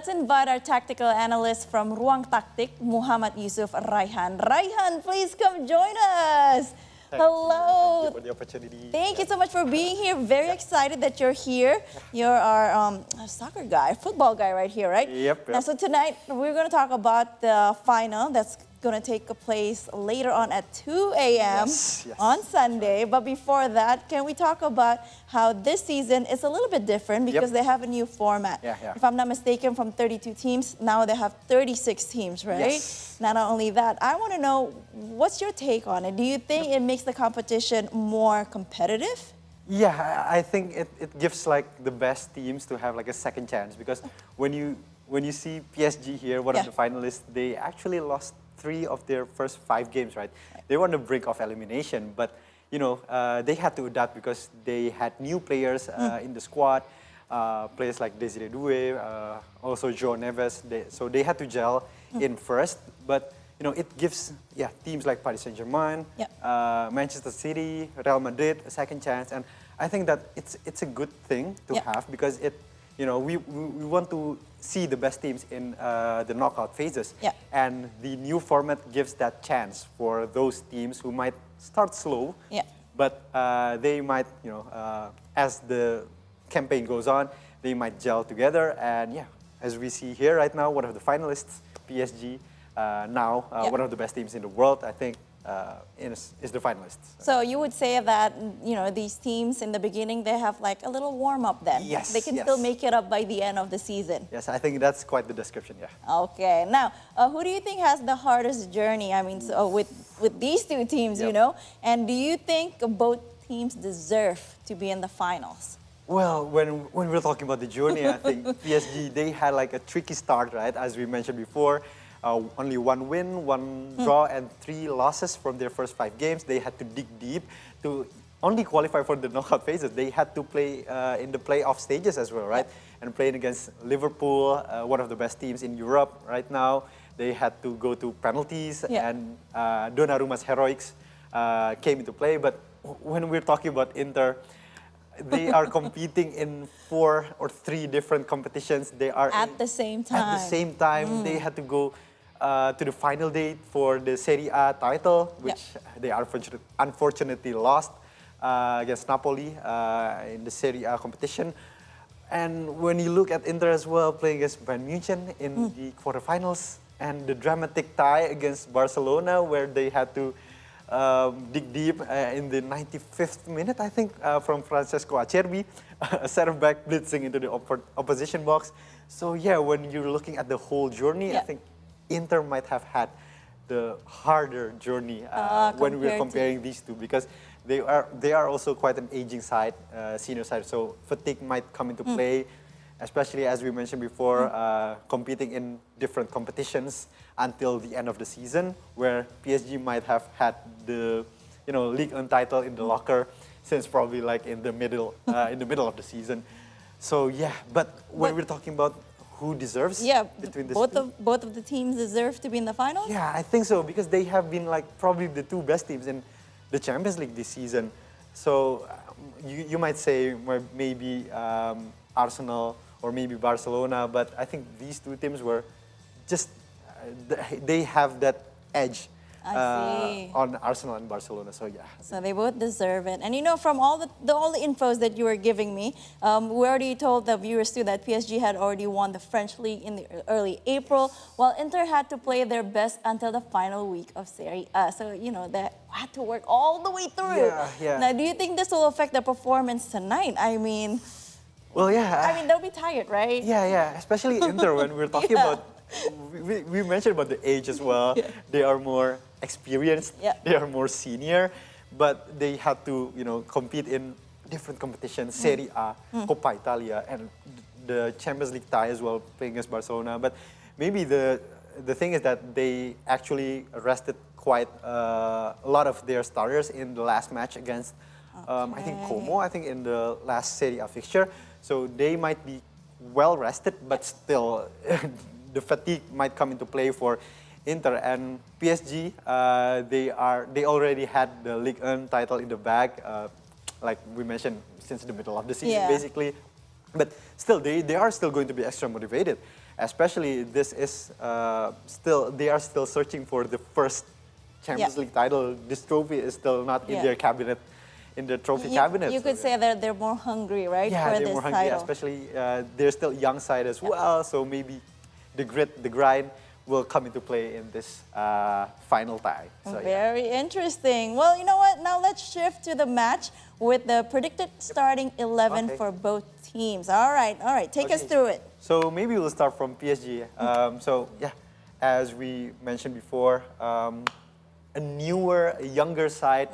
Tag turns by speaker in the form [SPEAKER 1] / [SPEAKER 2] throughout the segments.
[SPEAKER 1] let's invite our tactical analyst from Ruang Taktik, Muhammad Yusuf Raihan. Raihan, please come join us. Hello.
[SPEAKER 2] Thank you for the opportunity.
[SPEAKER 1] Thank you so much for being here. Very excited that you're here. You're our soccer guy, football guy right here, right?
[SPEAKER 2] Yep.
[SPEAKER 1] Now, so tonight we're going to talk about the final that's going to take place later on at 2 a.m. on Sunday. But before that, can we talk about how this season is a little bit different because they have a new format. If I'm not mistaken, from 32 teams, now they have 36 teams, right?
[SPEAKER 2] Yes.
[SPEAKER 1] Not only that, I want to know, what's your take on it? Do you think it makes the competition more competitive?
[SPEAKER 2] Yeah, I think it gives like the best teams to have like a second chance, because when you see PSG here, one of the finalists, they actually lost 3 of their first 5 games, right? They were on the brink of elimination, but you know, they had to adapt because they had new players in the squad, players like Desiree Doué, also João Neves. So they had to gel in first, but you know, it gives teams like Paris Saint-Germain, Manchester City, Real Madrid a second chance, and I think that it's a good thing to have, because you know, we want to see the best teams in the knockout phases. And the new format gives that chance for those teams who might start slow, but they might, you know, as the campaign goes on, they might gel together. And as we see here right now, one of the finalists, PSG, now one of the best teams in the world, I think, is the finalists.
[SPEAKER 1] So you would say that, you know, these teams in the beginning, they have like a little warm-up then.
[SPEAKER 2] Yes.
[SPEAKER 1] They can still make it up by the end of the season.
[SPEAKER 2] Yes, I think that's quite the description,
[SPEAKER 1] Okay. Now, who do you think has the hardest journey? I mean, so with these two teams, you know, and do you think both teams deserve to be in the finals?
[SPEAKER 2] Well, when we're talking about the journey, I think PSG, they had like a tricky start, right? As we mentioned before. Only 1 win, 1 draw, and 3 losses from their first 5 games. They had to dig deep to only qualify for the knockout phases. They had to play in the playoff stages as well, right? And playing against Liverpool, one of the best teams in Europe right now. They had to go to penalties, and Donnarumma's heroics came into play. But when we're talking about Inter, they are competing in 4 or 3 different competitions. They are
[SPEAKER 1] at the same time.
[SPEAKER 2] At the same time, they had to go to the final date for the Serie A title, which they unfortunately lost against Napoli in the Serie A competition. And when you look at Inter as well, playing against Bayern Munich in the quarterfinals, and the dramatic tie against Barcelona, where they had to dig deep in the 95th minute, I think, from Francesco Acerbi, a center-back blitzing into the opposition box. So when you're looking at the whole journey, I think Inter might have had the harder journey when we're comparing these two, because they are also quite an aging side, senior side, so fatigue might come into play, especially as we mentioned before, competing in different competitions until the end of the season, where PSG might have had the Ligue 1 title in the locker since probably like in the middle of the season. So but when we're talking about who deserves between these
[SPEAKER 1] both of the teams deserve to be in the finals?
[SPEAKER 2] Yeah, I think so, because they have been like probably the 2 best teams in the Champions League this season. So you might say maybe Arsenal or maybe Barcelona, but I think these 2 teams were just, they have that edge on Arsenal and Barcelona, so
[SPEAKER 1] So they both deserve it. And you know, from all the infos that you were giving me, we already told the viewers too that PSG had already won the French league in the early April, while Inter had to play their best until the final week of Serie A. So, you know, they had to work all the way through. Now, do you think this will affect their performance tonight? I mean,
[SPEAKER 2] well,
[SPEAKER 1] I mean, they'll be tired, right?
[SPEAKER 2] Especially Inter, when we're talking about, we mentioned about the age as well. They are more experienced, they are more senior, but they had to, compete in different competitions, Serie A, Coppa Italia, and the Champions League tie as well, playing against Barcelona. But maybe the thing is that they actually rested quite a lot of their starters in the last match against, I think, Como, in the last Serie A fixture. So they might be well rested, but still the fatigue might come into play for Inter. And PSG, they already had the Ligue 1 title in the bag, like we mentioned, since the middle of the season, basically. But still, they are still going to be extra motivated. Especially this is they are still searching for the first Champions League title. This trophy is still not in their cabinet, in the trophy cabinet.
[SPEAKER 1] You could say that they're more hungry, right,
[SPEAKER 2] yeah,
[SPEAKER 1] for
[SPEAKER 2] they're
[SPEAKER 1] this
[SPEAKER 2] more hungry,
[SPEAKER 1] title.
[SPEAKER 2] especially they're still young side as well. So maybe the grit, the grind will come into play in this final tie. So,
[SPEAKER 1] Very interesting. Well, you know what? Now let's shift to the match with the predicted starting 11 for both teams. All right. Take us through it.
[SPEAKER 2] So maybe we'll start from PSG. So yeah, as we mentioned before, a newer, a younger side.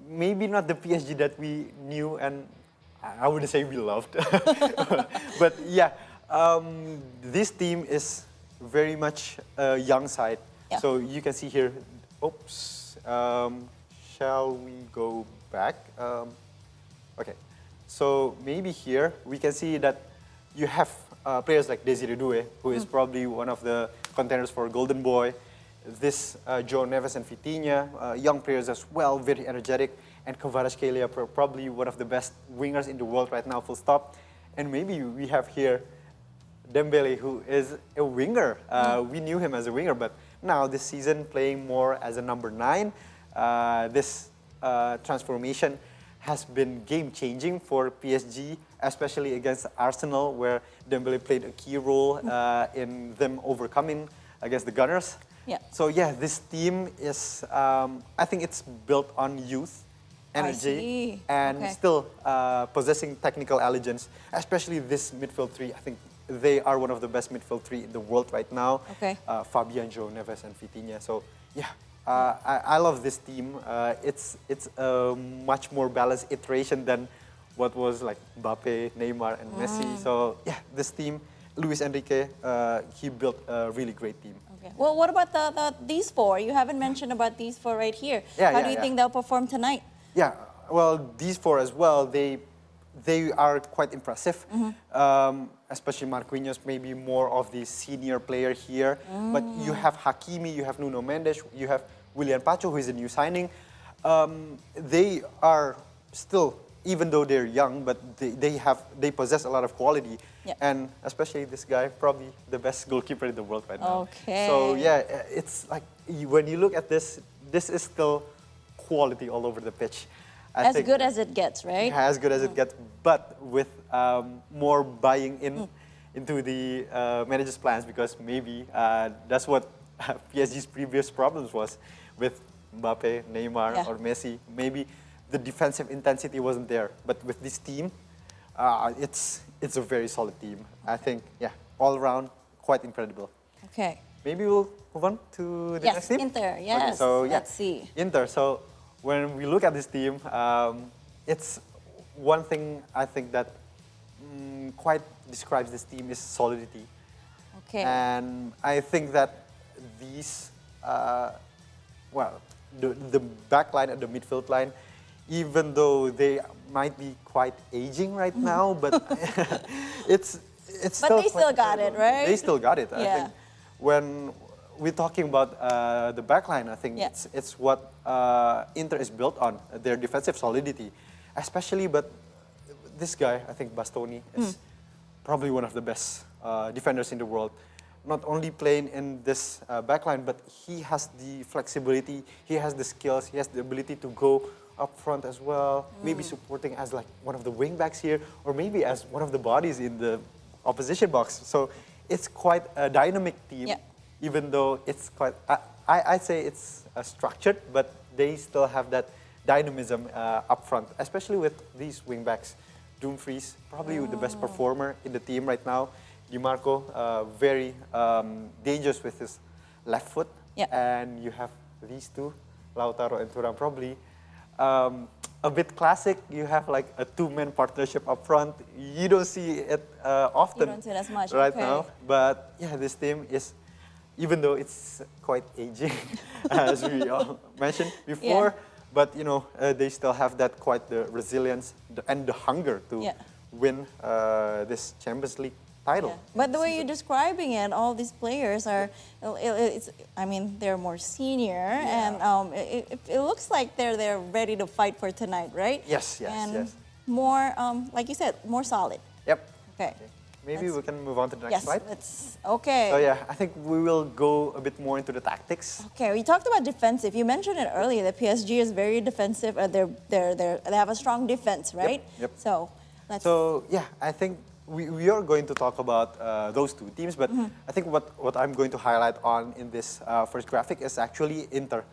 [SPEAKER 2] Maybe not the PSG that we knew and I wouldn't say we loved. But yeah, this team is very much a young side.
[SPEAKER 1] Yeah.
[SPEAKER 2] So you can see here, oops, shall we go back? Okay, so maybe here we can see that you have players like Desiree Doué, who is probably one of the contenders for Golden Boy. This Joe Neves and Vitinha, young players as well, very energetic. And Kvaratskhelia, probably one of the best wingers in the world right now, full stop. And maybe we have here Dembele, who is a winger. We knew him as a winger, but now this season playing more as a number 9. This transformation has been game-changing for PSG, especially against Arsenal, where Dembele played a key role in them overcoming against the Gunners.
[SPEAKER 1] Yeah.
[SPEAKER 2] So yeah, this team is, I think it's built on youth, energy, and still possessing technical elegance, especially this midfield three. I think they are one of the best midfield three in the world right now. Fabian, Joe Neves, and Vitinha. So yeah, I love this team. It's a much more balanced iteration than what was like Mbappe, Neymar, and Messi. So yeah, this team, Luis Enrique, he built a really great team.
[SPEAKER 1] Okay. Well, what about these four? You haven't mentioned about these four right here.
[SPEAKER 2] Yeah,
[SPEAKER 1] How do you think they'll perform tonight?
[SPEAKER 2] Yeah, well, these four as well, they are quite impressive. Especially Marquinhos, maybe more of the senior player here. But you have Hakimi, you have Nuno Mendes, you have Willian Pacho, who is a new signing. They are still, even though they're young, but they possess a lot of quality. And especially this guy, probably the best goalkeeper in the world right now. So yeah, it's like when you look at this, this is still quality all over the pitch. I think,
[SPEAKER 1] good as it gets, right?
[SPEAKER 2] Yeah, as good as it gets, but with more buying into the manager's plans, because maybe that's what PSG's previous problems was with Mbappe, Neymar, or Messi. Maybe the defensive intensity wasn't there, but with this team, it's a very solid team. I think, yeah, all around, quite incredible.
[SPEAKER 1] Okay.
[SPEAKER 2] Maybe we'll move on to the next team?
[SPEAKER 1] Inter, yes.
[SPEAKER 2] Okay, so, yeah,
[SPEAKER 1] let's see.
[SPEAKER 2] Inter, so when we look at this team, it's one thing I think that quite describes this team is solidity.
[SPEAKER 1] Okay.
[SPEAKER 2] And I think that these, well, the back line and the midfield line, even though they might be quite aging right now, but it's still.
[SPEAKER 1] But they still got it, right?
[SPEAKER 2] They still got it.
[SPEAKER 1] Yeah.
[SPEAKER 2] I think when we're talking about the back line, I think it's what Inter is built on, their defensive solidity, especially. But this guy, I think Bastoni, is probably one of the best defenders in the world. Not only playing in this backline, but he has the flexibility, he has the skills, he has the ability to go up front as well, maybe supporting as like one of the wing backs here, or maybe as one of the bodies in the opposition box. So it's quite a dynamic team, even though it's quite, I'd say it's structured, but they still have that dynamism up front, especially with these wing backs. Dumfries, probably the best performer in the team right now. Di Marco, very dangerous with his left foot. And you have these two, Lautaro and Thuram, probably a bit classic. You have like a two-man partnership up front. You don't see it often.
[SPEAKER 1] You don't see it as much
[SPEAKER 2] right now. But yeah, this team is, even though it's quite aging, as we all mentioned before, but you know, they still have that quite the resilience and the hunger to win this Champions League title.
[SPEAKER 1] But the way you're describing it, all these players are, I mean, they're more senior, and it looks like they're ready to fight for tonight, right?
[SPEAKER 2] Yes, yes,
[SPEAKER 1] and
[SPEAKER 2] yes.
[SPEAKER 1] more, like you said, more solid.
[SPEAKER 2] Yep.
[SPEAKER 1] Okay.
[SPEAKER 2] maybe we can move on to the next
[SPEAKER 1] Yes,
[SPEAKER 2] slide.
[SPEAKER 1] okay.
[SPEAKER 2] So yeah, I think we will go a bit more into the tactics.
[SPEAKER 1] Okay, we talked about defensive. You mentioned it earlier that PSG is very defensive. They have a strong defense, right?
[SPEAKER 2] Yep.
[SPEAKER 1] So let's.
[SPEAKER 2] So yeah, I think we are going to talk about those two teams, but I think what I'm going to highlight on in this first graphic is actually Inter.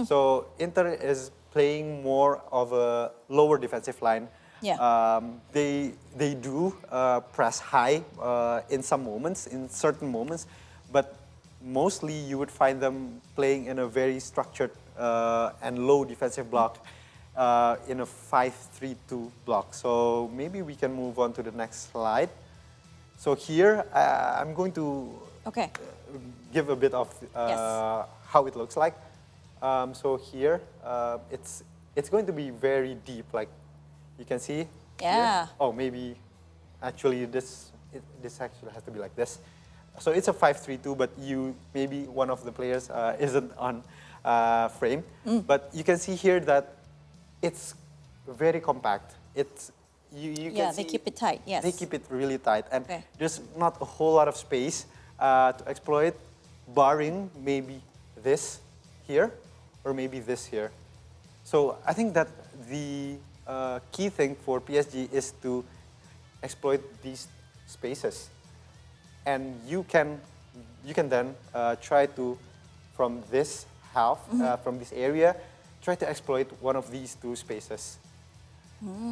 [SPEAKER 2] So Inter is playing more of a lower defensive line.
[SPEAKER 1] Yeah.
[SPEAKER 2] They do press high in some moments, in certain moments, but mostly you would find them playing in a very structured and low defensive block in a 5-3-2 block. So maybe we can move on to the next slide. So here I'm going to give a bit of how it looks like. So here it's going to be very deep, like you can see.
[SPEAKER 1] Yeah.
[SPEAKER 2] Here. Oh, maybe actually this actually has to be like this. So it's a 5-3-2, but maybe one of the players isn't on frame. But you can see here that it's very compact. You can see
[SPEAKER 1] they keep it tight. Yes.
[SPEAKER 2] They keep it really tight, and there's not a whole lot of space to exploit, barring maybe this here or maybe this here. So I think that the key thing for PSG is to exploit these spaces, and you can then try to, from this half, from this area, try to exploit one of these two spaces.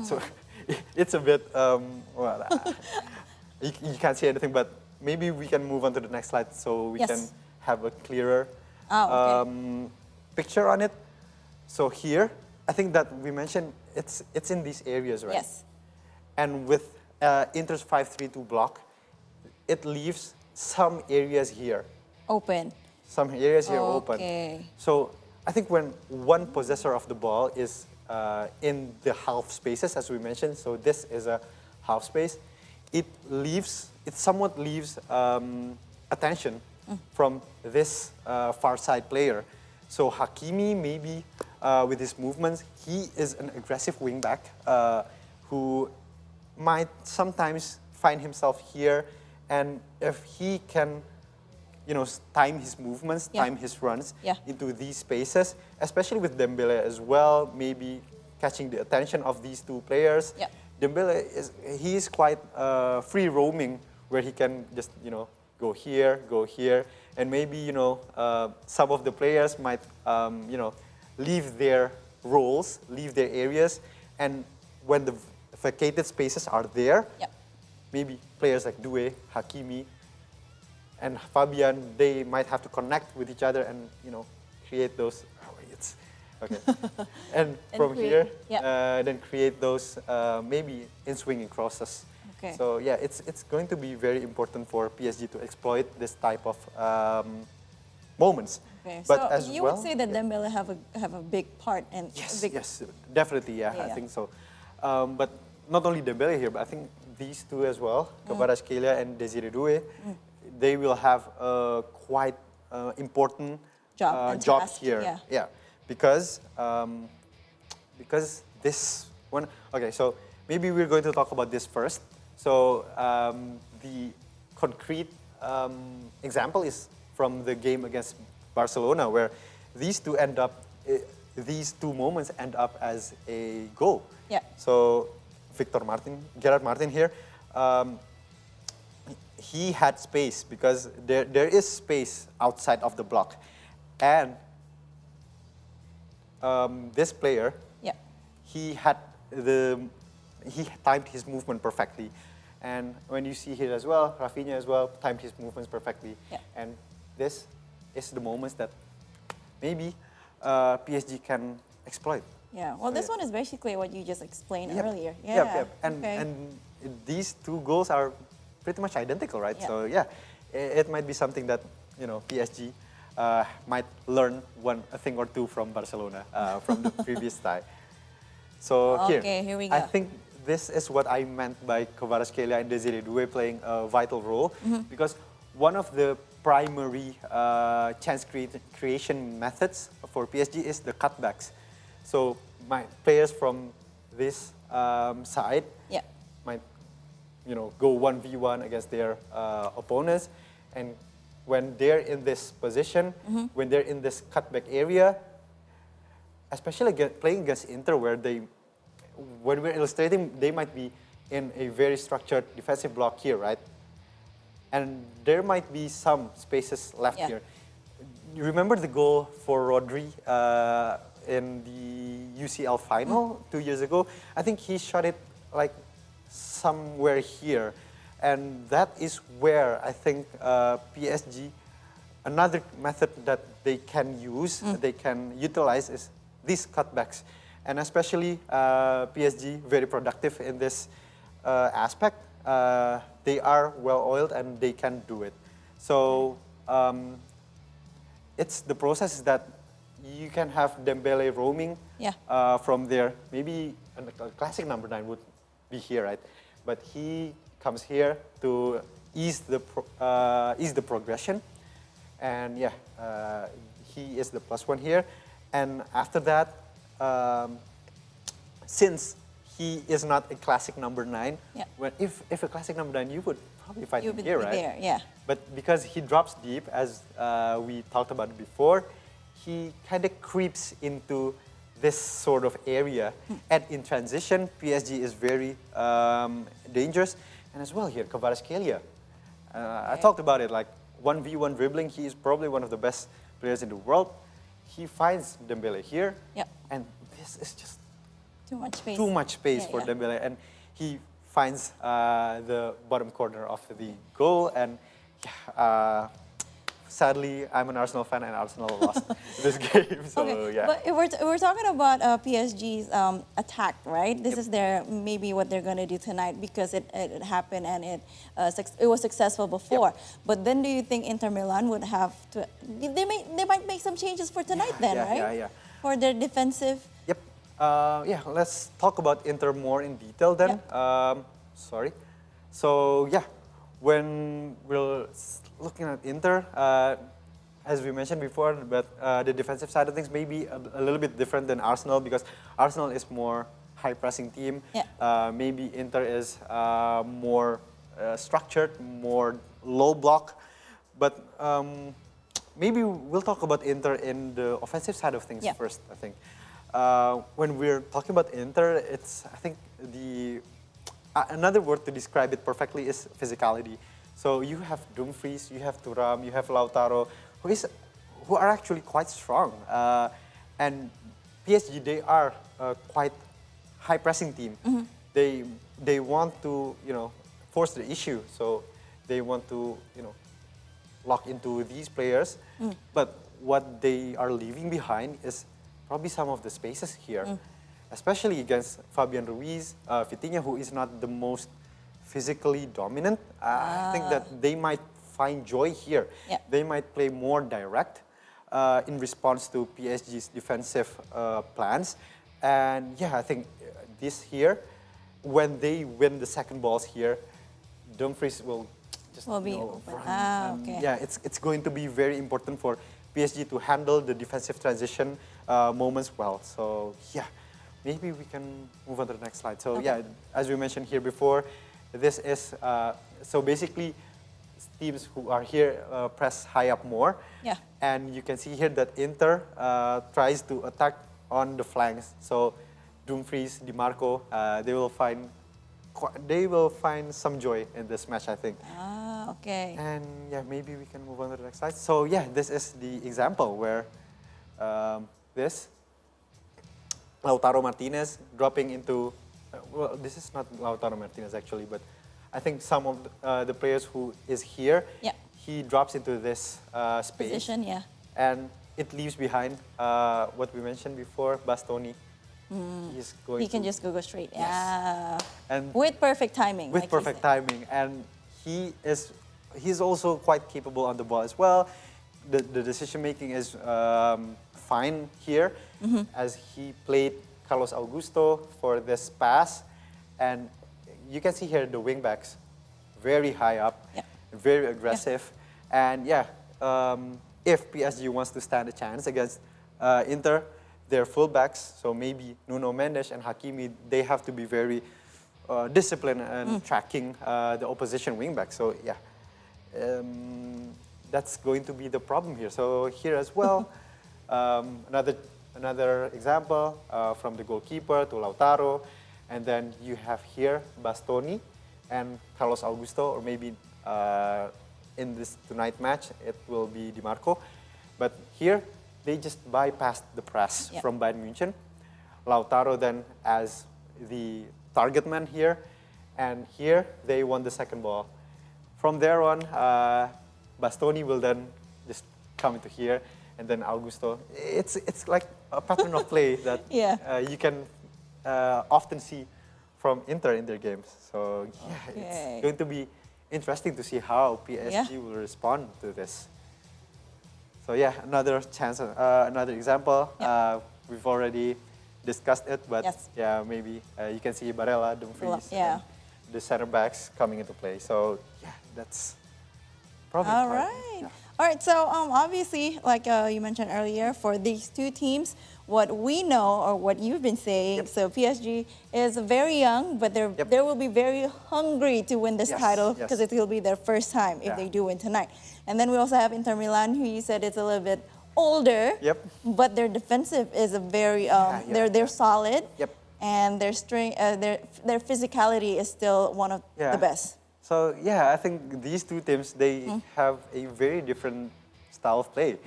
[SPEAKER 2] So it's a bit well, you can't see anything, but maybe we can move on to the next slide so we can have a clearer picture on it. So here, I think that we mentioned it's in these areas, right?
[SPEAKER 1] Yes.
[SPEAKER 2] And with Inter's 5-3-2 block, it leaves some areas here
[SPEAKER 1] open.
[SPEAKER 2] Some areas here open. So I think when one possessor of the ball is in the half spaces, as we mentioned, so this is a half space, it somewhat leaves attention from this far side player. So Hakimi, maybe with his movements, he is an aggressive wingback who might sometimes find himself here, and if he can, time his movements, time his runs into these spaces, especially with Dembele as well, maybe catching the attention of these two players. Dembele is quite free roaming, where he can just go here, and maybe some of the players might leave their roles, leave their areas, and when the vacated spaces are there, maybe players like Doué, Hakimi, and Fabian, they might have to connect with each other and create those. And from here, then create those maybe in swinging crosses. So yeah, it's going to be very important for PSG to exploit this type of moments.
[SPEAKER 1] But so you would say that Dembele have a big part in
[SPEAKER 2] yes, definitely, I think so. But not only Dembele here, but I think these two as well, Kvaratskhelia and Désiré Doué, they will have a quite important job here. Because this one. Okay, so maybe we're going to talk about this first. So the concrete example is from the game against Barcelona, where these two moments end up as a goal. So Gerard Martin here, he had space because there is space outside of the block, and this player, he timed his movement perfectly, and when you see here as well, Rafinha as well timed his movements perfectly, and this is the moments that maybe PSG can exploit.
[SPEAKER 1] Well, this one is basically what you just explained earlier.
[SPEAKER 2] And these two goals are pretty much identical, right? So yeah, it might be something that PSG might learn a thing or two from Barcelona from the previous tie. So
[SPEAKER 1] here we go.
[SPEAKER 2] I think this is what I meant by Kvaratskhelia and Désiré Doué playing a vital role, because one of the primary chance creation methods for PSG is the cutbacks. So my players from this side might go 1v1 against their opponents. And when they're in this position, when they're in this cutback area, especially playing against Inter, when we're illustrating, they might be in a very structured defensive block here, right? And there might be some spaces left here. You remember the goal for Rodri in the UCL final 2 years ago? I think he shot it like somewhere here. And that is where I think PSG, another method that they can use, they can utilize is these cutbacks. And especially PSG, very productive in this aspect. They are well-oiled and they can do it. So it's the process that you can have Dembele roaming from there. Maybe a classic number 9 would be here, right? But he comes here to ease the progression. And he is the +1 here. And after that, since he is not a classic number 9, if a classic number 9, you would probably find him here, right?
[SPEAKER 1] There,
[SPEAKER 2] But because he drops deep, as we talked about before, he kind of creeps into this sort of area. And in transition, PSG is very dangerous. And as well here, Kvaratskhelia. I talked about it, like 1v1 dribbling. He is probably one of the best players in the world. He finds Dembele here. And this is just too much space for Dembele. And he finds the bottom corner of the goal. And sadly, I'm an Arsenal fan and Arsenal lost this game. So,
[SPEAKER 1] But we're talking about PSG's attack, right? This is maybe what they're going to do tonight because it happened and it was successful before. But then do you think Inter Milan would have to... They might make some changes for tonight then, right? For their defensive...
[SPEAKER 2] Let's talk about Inter more in detail then. Sorry. So, when we're looking at Inter, as we mentioned before, but the defensive side of things may be a little bit different than Arsenal because Arsenal is more high-pressing team. Maybe Inter is more structured, more low block. But maybe we'll talk about Inter in the offensive side of things first, I think. When we're talking about Inter, I think another word to describe it perfectly is physicality. So you have Dumfries, you have Thuram, you have Lautaro, who are actually quite strong. And PSG, they are quite high-pressing team. They want to, force the issue. So they want to, lock into these players. But what they are leaving behind is probably some of the spaces here, especially against Fabian Ruiz, Vitinha, who is not the most physically dominant. I think that they might find joy here. They might play more direct in response to PSG's defensive plans. And I think this here, when they win the second balls here, Dumfries will just
[SPEAKER 1] be open.
[SPEAKER 2] It's going to be very important for PSG to handle the defensive transition moments well. So maybe we can move on to the next slide. So as we mentioned here before, this is so basically teams who are here press high up more. And you can see here that Inter tries to attack on the flanks. So Dumfries, Di Marco, they will find some joy in this match, I think. And maybe we can move on to the next slide. So this is the example where this Lautaro Martinez dropping into, well, this is not Lautaro Martinez actually, but I think some of the players who is here, he drops into this space.
[SPEAKER 1] Position,
[SPEAKER 2] And it leaves behind what we mentioned before, Bastoni.
[SPEAKER 1] He can just go straight.
[SPEAKER 2] And
[SPEAKER 1] with perfect timing.
[SPEAKER 2] With perfect timing. And he's also quite capable on the ball as well. The decision making is fine here, as he played Carlos Augusto for this pass. And you can see here the wing backs very high up, very aggressive. And if PSG wants to stand a chance against Inter, their fullbacks, so maybe Nuno Mendes and Hakimi, they have to be very discipline and tracking the opposition wingback. So yeah, that's going to be the problem here. So here as well, another example from the goalkeeper to Lautaro, and then you have here Bastoni and Carlos Augusto, or maybe in this tonight match it will be Di Marco. But here they just bypassed the press from Bayern Munich. Lautaro then as the target man here, and here they won the second ball. From there on, Bastoni will then just come into here, and then Augusto. It's like a pattern of play that you can often see from Inter in their games. So yeah, it's going to be interesting to see how PSG will respond to this. So yeah, another chance, another example. We've already discussed it, but yeah, maybe you can see Barella, Dumfries, and the center backs coming into play. So yeah, that's probably
[SPEAKER 1] all right. All right, so obviously, like you mentioned earlier, for these two teams, what we know or what you've been saying, so PSG is very young, but they will be very hungry to win this title because it will be their first time if they do win tonight. And then we also have Inter Milan, who you said it's a little bit older, but their defensive is a very, they're solid, and their strength, their physicality is still one of the best.
[SPEAKER 2] So yeah, I think these two teams, they have a very different style of play.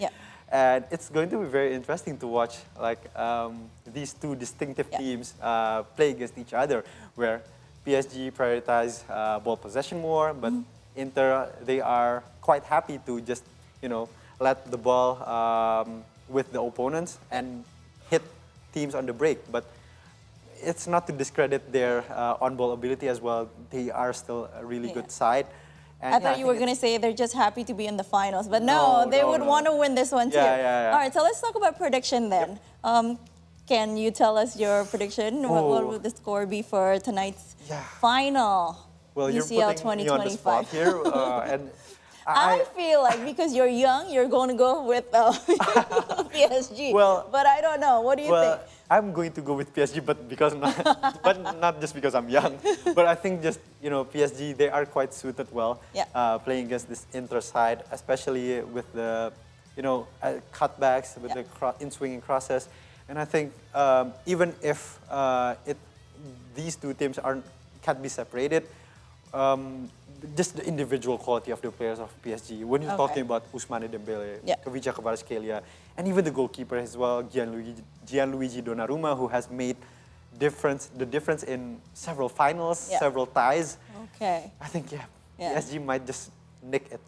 [SPEAKER 2] And it's going to be very interesting to watch like these two distinctive teams play against each other, where PSG prioritize ball possession more, but Inter, they are quite happy to just, you know, let the ball with the opponents and hit teams on the break. But it's not to discredit their on-ball ability as well. They are still a really good side. And
[SPEAKER 1] I thought you were going to say they're just happy to be in the finals, but no, they would want to win this one too. All right, so let's talk about prediction then. Can you tell us your prediction? What will the score be for tonight's final?
[SPEAKER 2] Well,
[SPEAKER 1] UCL
[SPEAKER 2] you're putting me on the spot here, and
[SPEAKER 1] I feel like because you're young, you're going to go with PSG.
[SPEAKER 2] Well,
[SPEAKER 1] but I don't know. What do you think?
[SPEAKER 2] I'm going to go with PSG, but not just because I'm young. But I think just, you know, PSG, they are quite suited well playing against this Inter side, especially with the, you know, cutbacks, with the in-swinging crosses. And I think even if these two teams can't be separated, just the individual quality of the players of PSG. When you're talking about Ousmane Dembele, Khadija Kvaratskhelia, and even the goalkeeper as well, Gianluigi Donnarumma, who has made the difference in several finals, several ties. I think, PSG might just nick it.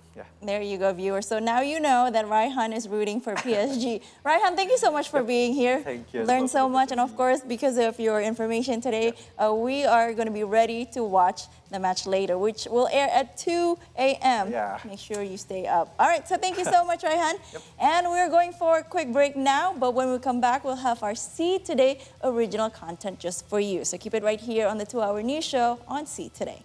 [SPEAKER 1] There you go, viewers. So now you know that Raihan is rooting for PSG. Raihan, thank you so much for being here.
[SPEAKER 2] Thank you.
[SPEAKER 1] Learned so much, and of course, because of your information today, we are going to be ready to watch the match later, which will air at 2 a.m. Make sure you stay up. All right, so thank you so much, Raihan. And we're going for a quick break now, but when we come back, we'll have our See Today original content just for you. So keep it right here on the 2-Hour News Show on See Today.